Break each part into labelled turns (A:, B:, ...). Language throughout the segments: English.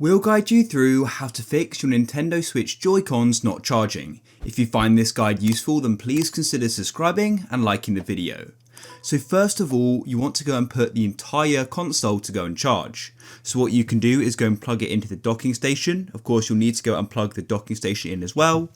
A: We'll guide you through how to fix your Nintendo Switch Joy-Cons not charging. If you find this guide useful, then please consider subscribing and liking the video. So first of all, you want to go and put the entire console to go and charge. So what you can do is go and plug it into the docking station. Of course, you'll need to go and plug the docking station in as well.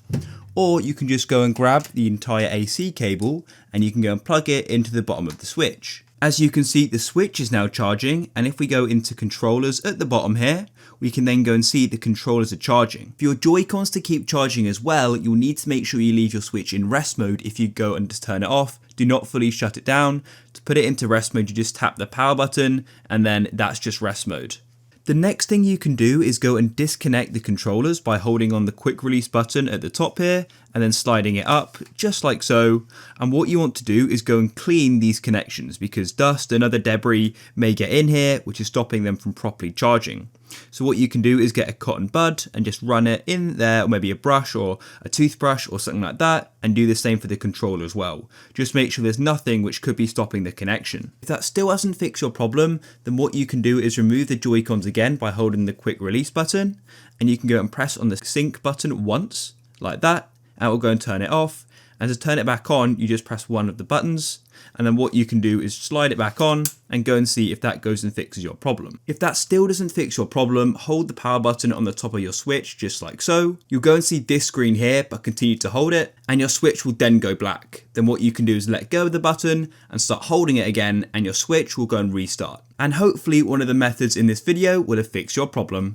A: Or you can just go and grab the entire AC cable and you can go and plug it into the bottom of the Switch. As you can see, the Switch is now charging, and if we go into controllers at the bottom here, we can then go and see the controllers are charging. For your Joy-Cons to keep charging as well, you'll need to make sure you leave your Switch in rest mode if you go and just turn it off. Do not fully shut it down. To put it into rest mode, you just tap the power button, and then that's just rest mode. The next thing you can do is go and disconnect the controllers by holding on the quick release button at the top here and then sliding it up just like so. And what you want to do is go and clean these connections because dust and other debris may get in here, which is stopping them from properly charging. So what you can do is get a cotton bud and just run it in there, or maybe a brush or a toothbrush or something like that, and do the same for the controller as well. Just make sure there's nothing which could be stopping the connection. If that still hasn't fixed your problem, then what you can do is remove the Joy-Cons again by holding the quick release button, and you can go and press on the sync button once, like that, and it will go and turn it off. And to turn it back on, you just press one of the buttons, and then what you can do is slide it back on and go and see if that goes and fixes your problem. If that still doesn't fix your problem, hold the power button on the top of your Switch just like so. You'll go and see this screen here, but continue to hold it, and your Switch will then go black. Then what you can do is let go of the button and start holding it again, and your Switch will go and restart. And hopefully one of the methods in this video will have fixed your problem.